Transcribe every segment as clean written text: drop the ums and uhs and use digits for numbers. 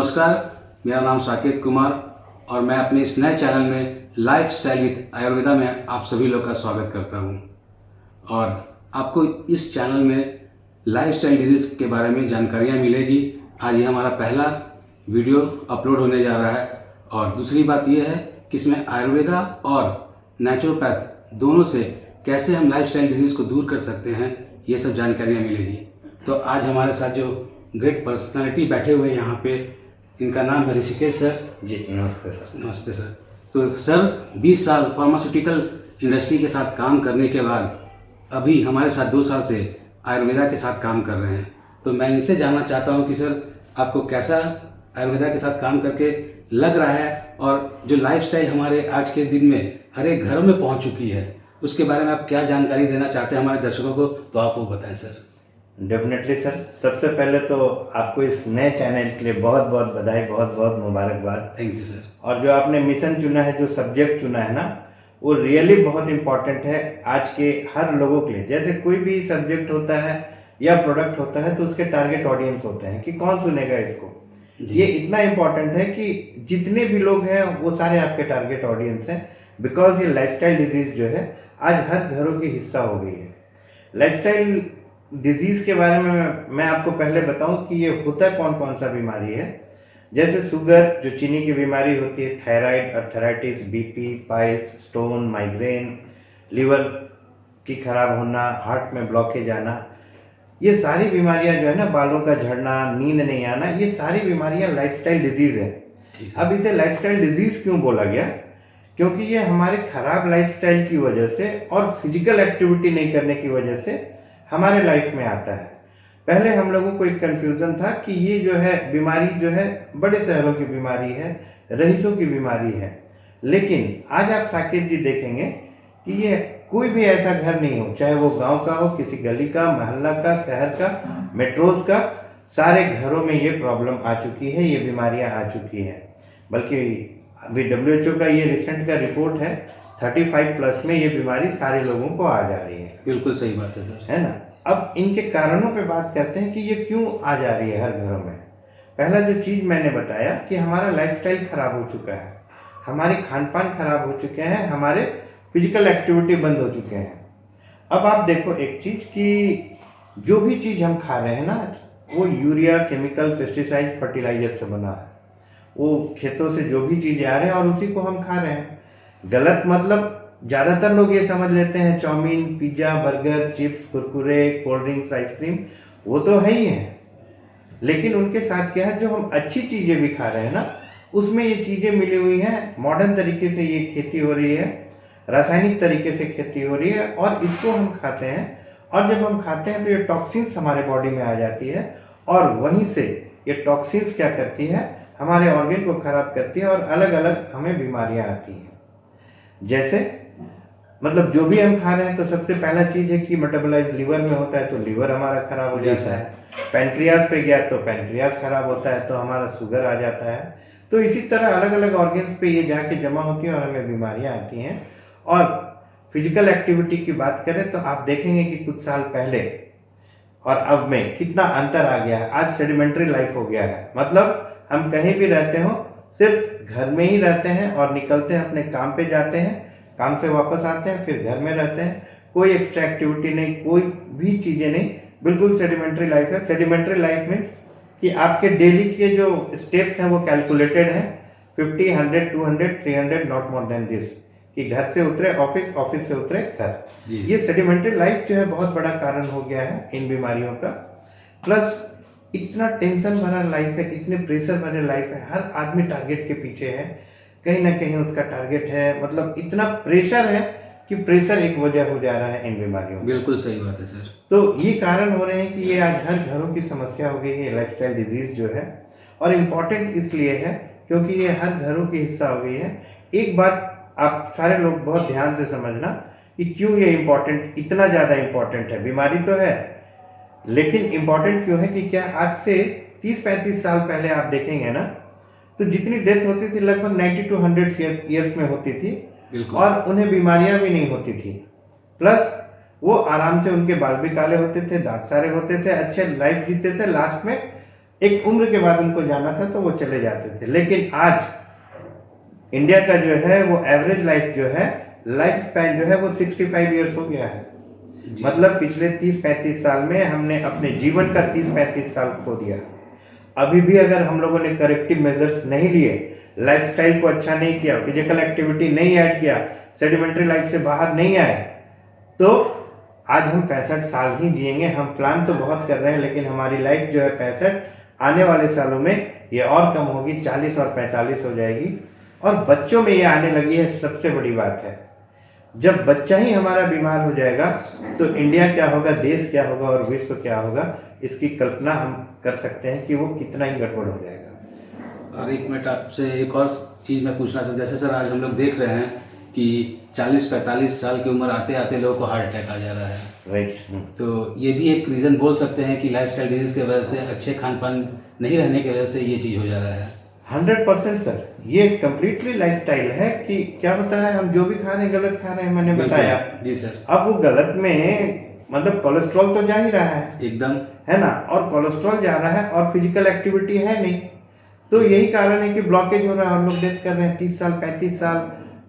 नमस्कार, मेरा नाम साकेत कुमार और मैं अपने इस नए चैनल में लाइफ स्टाइल विद आयुर्वेदा में आप सभी लोग का स्वागत करता हूं। और आपको इस चैनल में लाइफ स्टाइल डिजीज़ के बारे में जानकारियां मिलेगी। आज ये हमारा पहला वीडियो अपलोड होने जा रहा है। और दूसरी बात यह है कि इसमें आयुर्वेदा और नेचुरोपैथ दोनों से कैसे हम लाइफ स्टाइल डिजीज़ को दूर कर सकते हैं, ये सब जानकारियाँ मिलेगी। तो आज हमारे साथ जो ग्रेट पर्सनालिटी बैठे हुए हैं यहाँ पे, इनका नाम है ऋषिकेश सर। जी नमस्ते सर। नमस्ते सर। तो सर 20 साल फार्मास्यूटिकल इंडस्ट्री के साथ काम करने के बाद अभी हमारे साथ 2 साल से आयुर्वेदा के साथ काम कर रहे हैं। तो मैं इनसे जानना चाहता हूँ कि सर आपको कैसा आयुर्वेदा के साथ काम करके लग रहा है, और जो लाइफस्टाइल हमारे आज के दिन में हर एक घरों में पहुँच चुकी है, उसके बारे में आप क्या जानकारी देना चाहते हैं हमारे दर्शकों को, तो आप वो बताएं सर। डेफिनेटली सर, सबसे पहले तो आपको इस नए चैनल के लिए बहुत बहुत बधाई, बहुत बहुत मुबारकबाद। Thank you sir. और जो आपने मिशन चुना है, जो सब्जेक्ट चुना है ना, वो रियली बहुत इम्पॉर्टेंट है आज के हर लोगों के लिए। जैसे कोई भी सब्जेक्ट होता है या प्रोडक्ट होता है तो उसके टारगेट ऑडियंस होते हैं कि कौन सुनेगा इसको। ये इतना इम्पॉर्टेंट है कि जितने भी लोग हैं वो सारे आपके टारगेट ऑडियंस हैं, बिकॉज ये लाइफस्टाइल डिजीज जो है आज हर घरों की हिस्सा हो गई है। लाइफस्टाइल डिजीज़ के बारे में मैं आपको पहले बताऊं कि ये होता कौन कौन सा बीमारी है। जैसे शुगर, जो चीनी की बीमारी होती है, thyroid, arthritis, BP, piles, stone, migraine, liver की खराब होना, हार्ट में ब्लॉकेज आना, ये सारी बीमारियां जो है ना, बालों का झड़ना, नींद नहीं आना, ये सारी बीमारियां लाइफस्टाइल डिजीज़ है। अब इसे लाइफस्टाइल डिजीज़ क्यों बोला गया? क्योंकि ये हमारे खराब लाइफस्टाइल की वजह से और फिजिकल एक्टिविटी नहीं करने की वजह से हमारे लाइफ में आता है। पहले हम लोगों को एक कंफ्यूजन था कि ये जो है बीमारी जो है बड़े शहरों की बीमारी है, रईसों की बीमारी है। लेकिन आज आप साकेत जी देखेंगे कि ये कोई भी ऐसा घर नहीं हो, चाहे वो गांव का हो, किसी गली का, मोहल्ला का, शहर का, मेट्रोज का, सारे घरों में ये प्रॉब्लम आ चुकी है, ये बीमारियां आ चुकी है। बल्कि अभी WHO का ये रिसेंट का रिपोर्ट है, 35+ में ये बीमारी सारे लोगों को आ जा रही है। बिल्कुल सही बात है सर, है ना। अब इनके कारणों पे बात करते हैं कि ये क्यों आ जा रही है हर घरों में। पहला जो चीज़ मैंने बताया कि हमारा लाइफस्टाइल खराब हो चुका है, हमारे खान पान खराब हो चुके हैं, हमारे फिजिकल एक्टिविटी बंद हो चुके हैं। अब आप देखो एक चीज़ कि जो भी चीज़ हम खा रहे हैं ना, वो यूरिया, केमिकल, पेस्टिसाइड, फर्टिलाइजर से बना है। वो खेतों से जो भी चीज़ें आ रहे हैं और उसी को हम खा रहे हैं। गलत मतलब ज़्यादातर लोग ये समझ लेते हैं chow mein, pizza, burger, chips, Kurkure, cold drinks, ice cream, वो तो है ही है। लेकिन उनके साथ क्या है, जो हम अच्छी चीज़ें भी खा रहे हैं ना, उसमें ये चीज़ें मिली हुई हैं। मॉडर्न तरीके से ये खेती हो रही है, रासायनिक तरीके से खेती हो रही है, और इसको हम खाते हैं। और जब हम खाते हैं तो ये टॉक्सिन्स हमारे बॉडी में आ जाती है, और वहीं से ये टॉक्सिन्स क्या करती है, हमारे ऑर्गन को खराब करती है, और अलग अलग हमें बीमारियाँ आती हैं। जैसे मतलब जो भी हम खा रहे हैं, तो सबसे पहला चीज़ है कि मेटाबोलाइज लिवर में होता है, तो लिवर हमारा खराब हो जाता है। पैनक्रियास पे गया तो पैनक्रियास खराब होता है, तो हमारा शुगर आ जाता है। तो इसी तरह अलग अलग ऑर्गन्स पे ये जाके जमा होती हैं और हमें बीमारियां आती हैं। और फिजिकल एक्टिविटी की बात करें तो आप देखेंगे कि कुछ साल पहले और अब में कितना अंतर आ गया है। आज सेडिमेंट्री लाइफ हो गया है, मतलब हम कहीं भी रहते हो, सिर्फ घर में ही रहते हैं और निकलते हैं, अपने काम पे जाते हैं, काम से वापस आते हैं, फिर घर में रहते हैं, कोई एक्स्ट्रा एक्टिविटी नहीं, कोई भी चीज़ें नहीं, बिल्कुल सेडिमेंट्री लाइफ है। सेडिमेंट्री लाइफ मीन्स कि आपके डेली के जो स्टेप्स हैं वो कैलकुलेटेड हैं, 50, 100, 200, 300, नॉट मोर देन दिस, कि घर से उतरे ऑफिस, ऑफिस से उतरे घर। ये सेडिमेंट्री लाइफ जो है बहुत बड़ा कारण हो गया है इन बीमारियों का। प्लस इतना टेंशन भरा लाइफ है, इतने प्रेशर भरे लाइफ है, हर आदमी टारगेट के पीछे है, कहीं ना कहीं उसका टारगेट है, मतलब इतना प्रेशर है कि प्रेशर एक वजह हो जा रहा है इन बीमारियों। बिल्कुल सही बात है सर। तो ये कारण हो रहे हैं कि ये आज हर घरों की समस्या हो गई है, लाइफस्टाइल डिजीज जो है। और इम्पॉर्टेंट इसलिए है क्योंकि ये हर घरों की हिस्सा हो गई है। एक बात आप सारे लोग बहुत ध्यान से समझना कि क्यों ये इम्पॉर्टेंट, इतना ज़्यादा इम्पॉर्टेंट है। बीमारी तो है, लेकिन इम्पॉर्टेंट क्यों है कि क्या आज से 30-35 साल पहले आप देखेंगे ना, तो जितनी डेथ होती थी लगभग 90 to 100 ईयर्स में होती थी, और उन्हें बीमारियां भी नहीं होती थी। प्लस वो आराम से, उनके बाल भी काले होते थे, दांत सारे होते थे, अच्छे लाइफ जीते थे, लास्ट में एक उम्र के बाद उनको जाना था तो वो चले जाते थे। लेकिन आज इंडिया का जो है वो एवरेज लाइफ जो है, लाइफ स्पैन जो है वो 65 ईयर्स हो गया है। मतलब पिछले 30-35 साल में हमने अपने जीवन का 30-35 साल खो दिया। अभी भी अगर हम लोगों ने करेक्टिव मेजर्स नहीं लिए, लाइफस्टाइल को अच्छा नहीं किया, फिजिकल एक्टिविटी नहीं ऐड किया, सेडिमेंट्री लाइफ से बाहर नहीं आए, तो आज हम 65 साल ही जिएंगे। हम प्लान तो बहुत कर रहे हैं, लेकिन हमारी लाइफ जो है 65 आने वाले सालों में ये और कम होगी, 40 और 45 हो जाएगी। और बच्चों में ये आने लगी है, सबसे बड़ी बात है। जब बच्चा ही हमारा बीमार हो जाएगा तो इंडिया क्या होगा, देश क्या होगा और विश्व क्या होगा, इसकी कल्पना हम कर सकते हैं कि वो कितना ही गड़बड़ हो जाएगा। और एक मिनट आपसे एक और चीज़ मैं पूछना था। जैसे सर आज हम लोग देख रहे हैं कि 40-45 साल की उम्र आते आते लोगों को हार्ट अटैक आ जा रहा है। राइट। तो ये भी एक रीज़न बोल सकते हैं कि लाइफस्टाइल डिजीज़ की वजह से, अच्छे खान पान नहीं रहने की वजह से ये चीज़ हो जा रहा है। 100% सर, ये कम्प्लीटली लाइफस्टाइल है कि क्या होता है, हम जो भी खा रहे हैं गलत खा रहे हैं, मैंने बताया। जी सर। अब वो गलत में मतलब कोलेस्ट्रॉल तो जा ही रहा है एकदम, है ना, और कोलेस्ट्रॉल जा रहा है और फिजिकल एक्टिविटी है नहीं, तो यही कारण है कि ब्लॉकेज हो रहा है। हम लोग डेथ कर रहे हैं 30 साल 35 साल।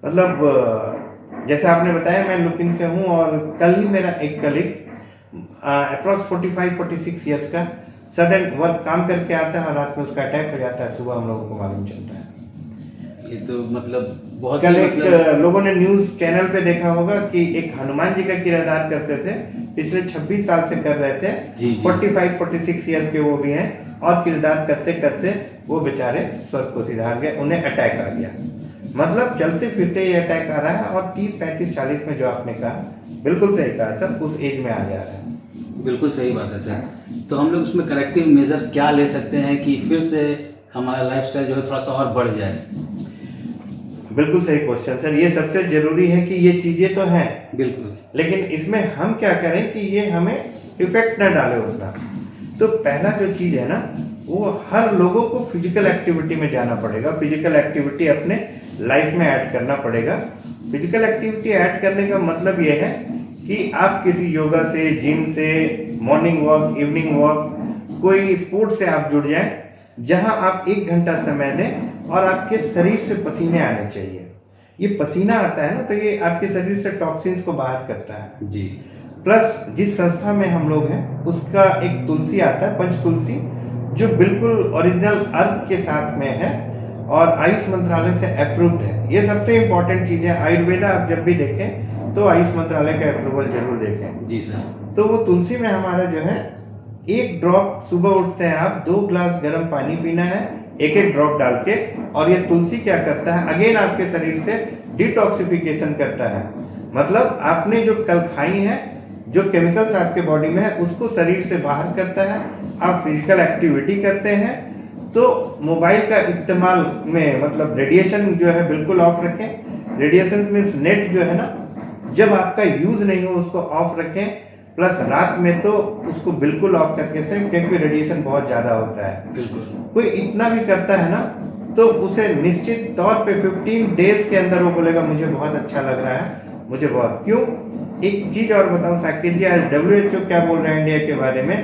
मतलब जैसे आपने बताया, मैं लुपिन से हूँ और कल ही मेरा एक कलीग अप्रॉक्स 45-46 ईयर्स का सडन वर्क काम करके आता है और रात में उसका अटैक हो जाता है, सुबह हम लोगों को मालूम चलता है। ये तो मतलब बहुत कल ही एक लोगों ने न्यूज चैनल पे देखा होगा कि एक हनुमान जी का किरदार करते थे, पिछले 26 साल से कर रहे थे। जी। 45-46 ईयर के वो भी हैं और किरदार करते करते वो बेचारे स्वर्ग को सिधार गए, उन्हें अटैक आ गया। मतलब चलते फिरते ये अटैक आ रहा है और 30-35-40 में, जो आपने कहा बिल्कुल सही कहा सर, उस एज में आ जा रहा है। बिल्कुल सही बात है सर। तो हम लोग उसमें करेक्टिव मेजर क्या ले सकते हैं कि फिर से हमारा लाइफस्टाइल जो है थोड़ा सा और बढ़ जाए? बिल्कुल सही क्वेश्चन सर। ये सबसे जरूरी है कि ये चीजें तो हैं, बिल्कुल, लेकिन इसमें हम क्या करें कि ये हमें इफेक्ट न डाले उतना। तो पहला जो चीज है ना, वो हर लोगों को फिजिकल एक्टिविटी में जाना पड़ेगा। फिजिकल एक्टिविटी अपने लाइफ में ऐड करना पड़ेगा। फिजिकल एक्टिविटी ऐड करने का मतलब ये है कि आप किसी योगा से, जिम से, मॉर्निंग वॉक, इवनिंग वॉक, कोई स्पोर्ट से आप जुड़ जाएं, जहां आप 1 घंटा समय दें और आपके शरीर से पसीने आने चाहिए। ये पसीना आता है ना, तो ये आपके शरीर से टॉक्सिन्स को बाहर करता है। जी। प्लस जिस संस्था में हम लोग हैं, उसका एक तुलसी आता है, पंचतुलसी, जो बिल्कुल ओरिजिनल अर्क के साथ में है और आयुष मंत्रालय से अप्रूव्ड है। ये सबसे इम्पोर्टेंट चीज़ है। आयुर्वेदा आप जब भी देखें तो आयुष मंत्रालय का अप्रूवल जरूर देखें। जी सर। तो वो तुलसी में हमारा जो है, 1 ड्रॉप सुबह उठते हैं आप, 2 ग्लास गर्म पानी पीना है, 1-1 ड्रॉप डाल के। और ये तुलसी क्या करता है, अगेन आपके शरीर से डिटॉक्सिफिकेशन करता है। मतलब आपने जो कल खाई है, जो केमिकल्स आपके बॉडी में है, उसको शरीर से बाहर करता है। आप फिजिकल एक्टिविटी करते हैं तो मोबाइल का इस्तेमाल में मतलब रेडिएशन जो है बिल्कुल ऑफ रखें। रेडिएशन मीन्स नेट जो है ना, जब आपका यूज नहीं हो उसको ऑफ रखें। प्लस रात में तो उसको बिल्कुल ऑफ करके से, क्योंकि रेडिएशन बहुत ज़्यादा होता है। बिल्कुल। कोई इतना भी करता है ना, तो उसे निश्चित तौर पे 15 डेज के अंदर वो बोलेगा मुझे बहुत अच्छा लग रहा है, मुझे बहुत। क्यों? एक चीज़ और बताऊं साकेत जी, आज WHO क्या बोल रहे हैं इंडिया के बारे में,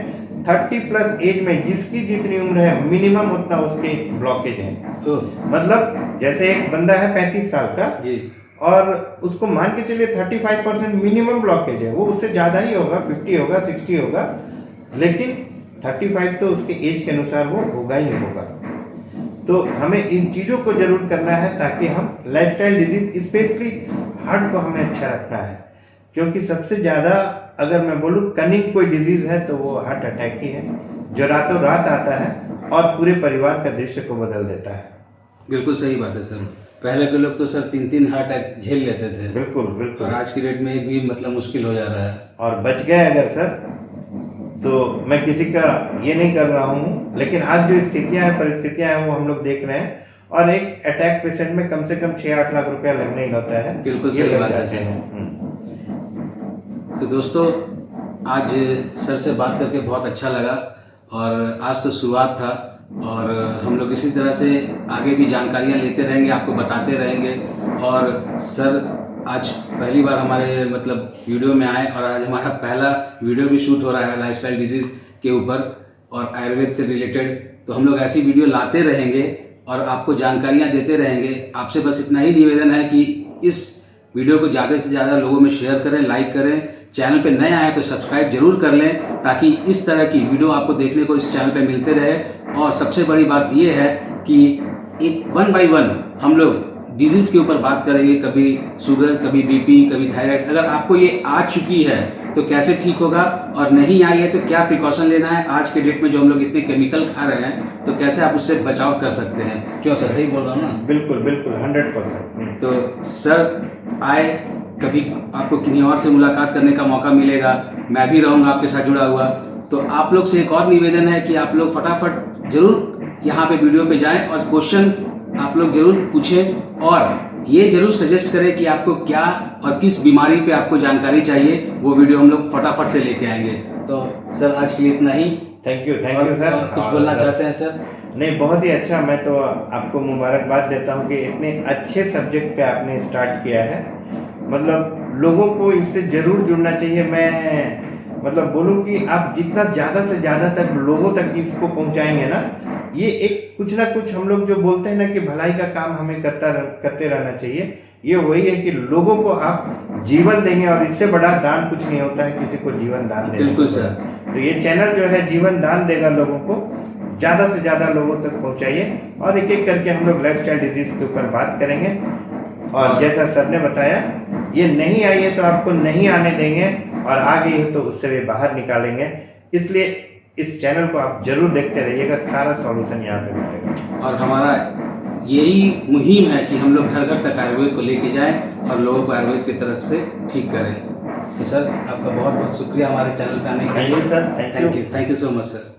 30+ एज में जिसकी जितनी उम्र है, मिनिमम उतना उसके ब्लॉकेज है। तो मतलब जैसे एक बंदा है 35 साल का जी, और उसको मान के चलिए 35% मिनिमम ब्लॉकेज है, वो उससे ज़्यादा ही होगा, 50 होगा, 60 होगा, लेकिन 35 तो उसके एज के अनुसार वो होगा ही होगा। तो हमें इन चीज़ों को जरूर करना है ताकि हम लाइफस्टाइल डिजीज, स्पेशली हार्ट को हमें अच्छा रखना है। क्योंकि सबसे ज़्यादा अगर मैं बोलूँ कनिक कोई डिजीज़ है तो वो हार्ट अटैक ही है, जो रातों रात आता है और पूरे परिवार का दृश्य को बदल देता है। बिल्कुल सही बात है सर। पहले के लोग तो सर 3-3 हार्ट अटैक झेल लेते थे। बिल्कुल बिल्कुल। और आज की डेट में भी मतलब मुश्किल हो जा रहा है। और बच गए अगर सर, तो मैं किसी का ये नहीं कर रहा हूँ, लेकिन आज जो स्थितियाँ हैं, परिस्थितियाँ हैं, वो हम लोग देख रहे हैं। और एक अटैक पेशेंट में कम से कम 6-8 लाख रुपया लगने ही होता है। बिल्कुल सही बात है सर। तो दोस्तों, आज सर से बात करके बहुत अच्छा लगा और आज तो शुरुआत था और हम लोग इसी तरह से आगे भी जानकारियाँ लेते रहेंगे, आपको बताते रहेंगे। और सर आज पहली बार हमारे मतलब वीडियो में आए और आज हमारा पहला वीडियो भी शूट हो रहा है लाइफस्टाइल डिजीज़ के ऊपर और आयुर्वेद से रिलेटेड। तो हम लोग ऐसी वीडियो लाते रहेंगे और आपको जानकारियाँ देते रहेंगे। आपसे बस इतना ही निवेदन है कि इस वीडियो को ज़्यादा से ज़्यादा लोगों में शेयर करें, लाइक करें। चैनल पे नए आए तो सब्सक्राइब जरूर कर लें, ताकि इस तरह की वीडियो आपको देखने को इस चैनल पे मिलते रहे। और सबसे बड़ी बात ये है कि एक 1 बाय 1 हम लोग डिजीज़ के ऊपर बात करेंगे, कभी शुगर, कभी बीपी, कभी थायराइड। अगर आपको ये आ चुकी है तो कैसे ठीक होगा, और नहीं आई है तो क्या प्रिकॉशन लेना है। आज के डेट में जो हम लोग इतने केमिकल खा रहे हैं, तो कैसे आप उससे बचाव कर सकते हैं। क्यों सर, सही बोल रहा हूँ ना? बिल्कुल बिल्कुल 100%। तो सर आए, कभी आपको किन्हीं और से मुलाकात करने का मौका मिलेगा, मैं भी रहूँगा आपके साथ जुड़ा हुआ। तो आप लोग से एक और निवेदन है कि आप लोग फटाफट ज़रूर यहाँ पे वीडियो पे जाएं और क्वेश्चन आप लोग ज़रूर पूछें, और ये ज़रूर सजेस्ट करें कि आपको क्या और किस बीमारी पे आपको जानकारी चाहिए। वो वीडियो हम लोग फटाफट से लेके आएंगे। तो सर आज के लिए इतना ही। Thank you sir. कुछ बोलना चाहते हैं सर? नहीं, बहुत ही अच्छा। मैं तो आपको मुबारकबाद देता हूँ कि इतने अच्छे सब्जेक्ट पे आपने स्टार्ट किया है। मतलब लोगों को इससे ज़रूर जुड़ना चाहिए। मैं मतलब बोलूँ कि आप जितना ज़्यादा से ज़्यादा तक लोगों तक इसको पहुँचाएंगे ना, ये एक कुछ ना कुछ हम लोग जो बोलते हैं ना कि भलाई का काम हमें करते रहना चाहिए। ये वही है कि लोगों को आप जीवन देंगे, और इससे बड़ा दान कुछ नहीं होता है किसी को जीवन दान देने। बिल्कुल सर। तो ये चैनल जो है जीवन दान देगा लोगों को। ज़्यादा से ज़्यादा लोगों तक पहुंचाइए, और एक एक करके हम लोग लाइफस्टाइल डिजीज़ के ऊपर बात करेंगे। और जैसा सर ने बताया, ये नहीं आई है तो आपको नहीं आने देंगे, और आ गई है तो उससे भी बाहर निकालेंगे। इसलिए इस चैनल को आप जरूर देखते रहिएगा, सारा सॉल्यूशन यहाँ पे मिलेगा। और हमारा यही मुहिम है कि हम लोग घर घर तक आयुर्वेद को लेके जाएं और लोगों को आयुर्वेद की तरफ से ठीक करें। तो सर आपका बहुत बहुत शुक्रिया हमारे चैनल पे आने के लिए। Sir, thank you so much sir.